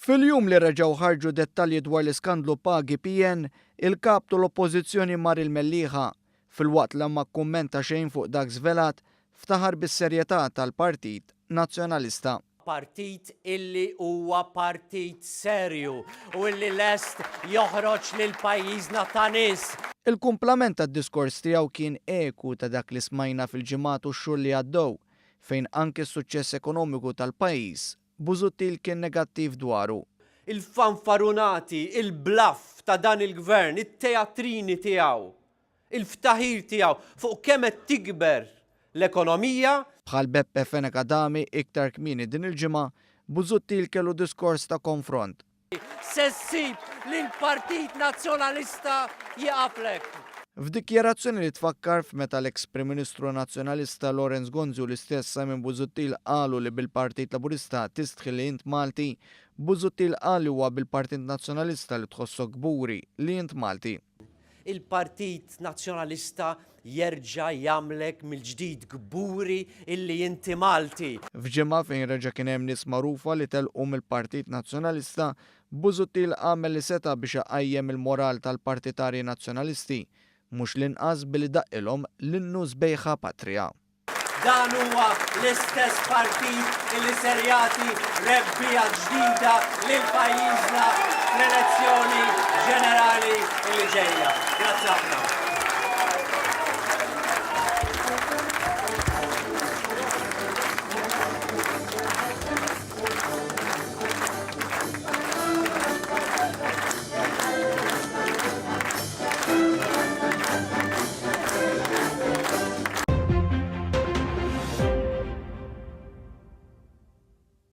Fil-jum li reġgħu ħarġu dettalji dwar l-iskandlu pagi PN, il-kap tal-oppożizzjoni mar il-mellieħa. Fil-waqt li ma kummenta xejn fuq dak żvelat, ftaħar bis-serjetà tal-Partit Nazzjonalista. Partit illi huwa partit serju u illi lest joħroġ lil pajjiżna ta' nies. Il-kumplament tad-diskors tiegħu kien eku ta' dak li smajna fil-ġimgħat u x-xhur li għaddew, fejn anke s-suċċess ekonomiku tal-pajjiż Busuttil kien negattiv dwaru. Il-fanfarunati, il-blaff ta' dan il-gvern, it-teatrini tiegħu, il-ftaħir tiegħu fuq kemm qed tikber l-ekonomija. Bħal Beppe Fenek Adami iktar kmieni din il-ġimgħa, Busuttil kellu diskors ta' konfront. Se ssib li l-Partit Nazzjonalista jaqaflek. F'dikjarazzjoni li tfakkar f'meta l-eks Prim Ministru Nazzjonalista Lorenz Gonzi u l-istess Simon Busuttil qalu li bil-Partit Laburista tistħi li int Malti, Busuttil qal huwa bil-Partit Nazzjonalista li tħossok gburi li int Malti. Il-Partit Nazzjonalista jerġa' jagħmlek mill-ġdid gburi illi inti Malti. F'ġimgħa fejn reġa' kien hemm nies magħrufa li telqu mill-Partit Nazzjonalista, Busuttil għamel li seta' biex iqajjem il-moral tal-partitarji nazzjonalisti, mhux l-inqas billi daqqilhom l-innu sbejħa Patrija. Dan huwa l-istess partit illi ser jagħti rebbija ġdida lil pajjiżna fl-elezzjoni ġenerali li ġejja. Grazzi ħafna.